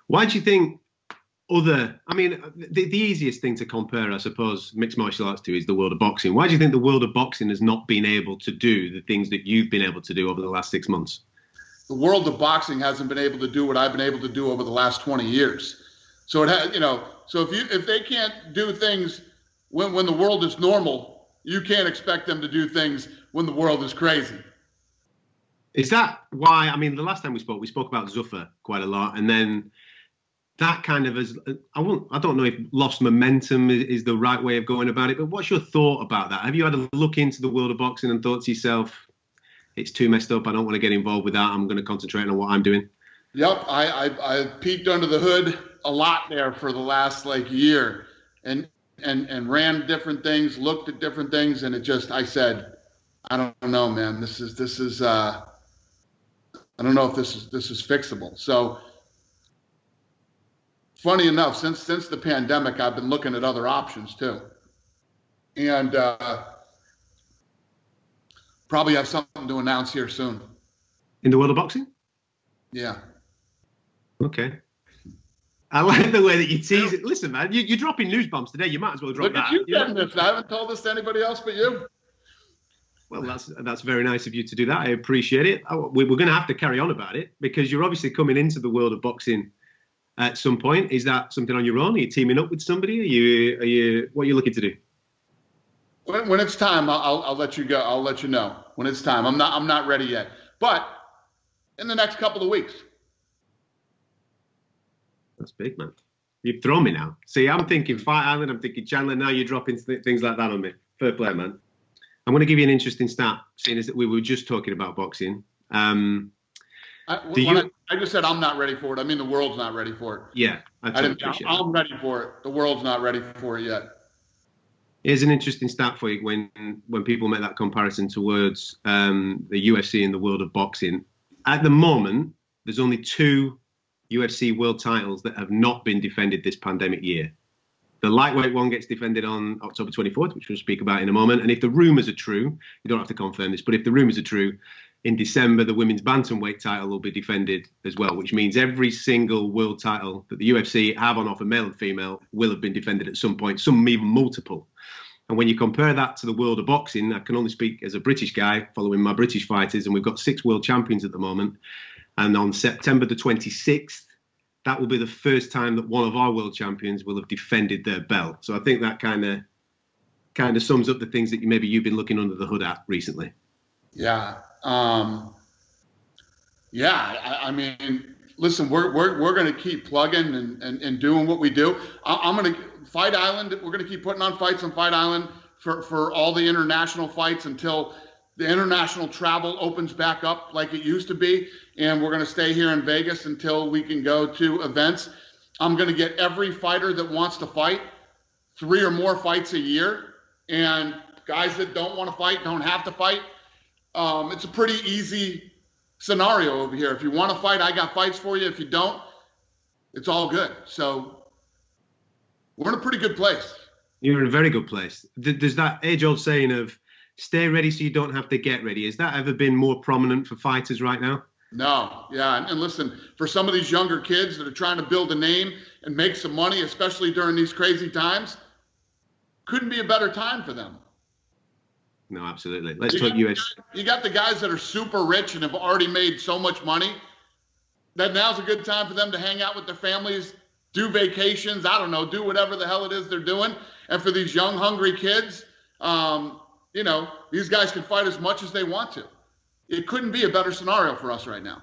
Why do you think I mean, the easiest thing to compare, I suppose, mixed martial arts to is the world of boxing. Why do you think the world of boxing has not been able to do the things that you've been able to do over the last 6 months? The world of boxing hasn't been able to do what I've been able to do over the last 20 years. So it has, so if they can't do things when the world is normal, you can't expect them to do things when the world is crazy. Is that why? I mean, the last time we spoke about Zuffa quite a lot, and then that kind of has, I don't know if lost momentum is the right way of going about it, but what's your thought about that? Have you had a look into the world of boxing and thought to yourself, it's too messed up, I don't want to get involved with that, I'm going to concentrate on what I'm doing? Yep, I peeked under the hood a lot there for the last like year, and ran different things, looked at different things, and I said, I don't know, man. This is I don't know if this is fixable. So funny enough, since the pandemic, I've been looking at other options too, and probably have something to announce here soon. In the world of boxing? Yeah. Okay. I like the way that you tease it. Listen, man, you're dropping news bombs today. You might as well drop that. Look at you getting this. I haven't told this to anybody else but you. Well, that's very nice of you to do that. I appreciate it. We're going to have to carry on about it because you're obviously coming into the world of boxing at some point. Is that something on your own? Are you teaming up with somebody? What are you looking to do? When it's time, I'll let you go. I'll let you know when it's time. I'm not ready yet, but in the next couple of weeks. That's big, man. You've thrown me now. See, I'm thinking Fight Island. I'm thinking Chandler. Now you're dropping things like that on me. Fair play, man. I'm going to give you an interesting stat, seeing as that we were just talking about boxing. I just said I'm not ready for it, I mean the world's not ready for it. Yeah, I'm ready for it. The world's not ready for it yet. Here's an interesting stat for you when people make that comparison towards the UFC and the world of boxing. At the moment, there's only 2 UFC world titles that have not been defended this pandemic year. The lightweight one gets defended on October 24th, which we'll speak about in a moment. And if the rumours are true, you don't have to confirm this, but if the rumours are true, in December, the women's bantamweight title will be defended as well, which means every single world title that the UFC have on offer, male and female, will have been defended at some point, some even multiple. And when you compare that to the world of boxing, I can only speak as a British guy following my British fighters, and we've got 6 world champions at the moment. And on September the 26th, that will be the first time that one of our world champions will have defended their belt. So I think that kind of sums up the things that you've been looking under the hood at recently. Yeah. I mean, listen, we're going to keep plugging and doing what we do. I'm going to Fight Island. We're going to keep putting on fights on Fight Island for all the international fights until the international travel opens back up like it used to be. And we're going to stay here in Vegas until we can go to events. I'm going to get every fighter that wants to fight 3 or more fights a year. And guys that don't want to fight don't have to fight. It's a pretty easy scenario over here. If you want to fight, I got fights for you. If you don't, it's all good. So we're in a pretty good place. You're in a very good place. There's that age-old saying of stay ready so you don't have to get ready. Has that ever been more prominent for fighters right now? No. Yeah. And listen, for some of these younger kids that are trying to build a name and make some money, especially during these crazy times, couldn't be a better time for them. No, absolutely. Let's talk US. You got the guys that are super rich and have already made so much money that now's a good time for them to hang out with their families, do vacations, I don't know, do whatever the hell it is they're doing. And for these young, hungry kids, these guys can fight as much as they want to. It couldn't be a better scenario for us right now.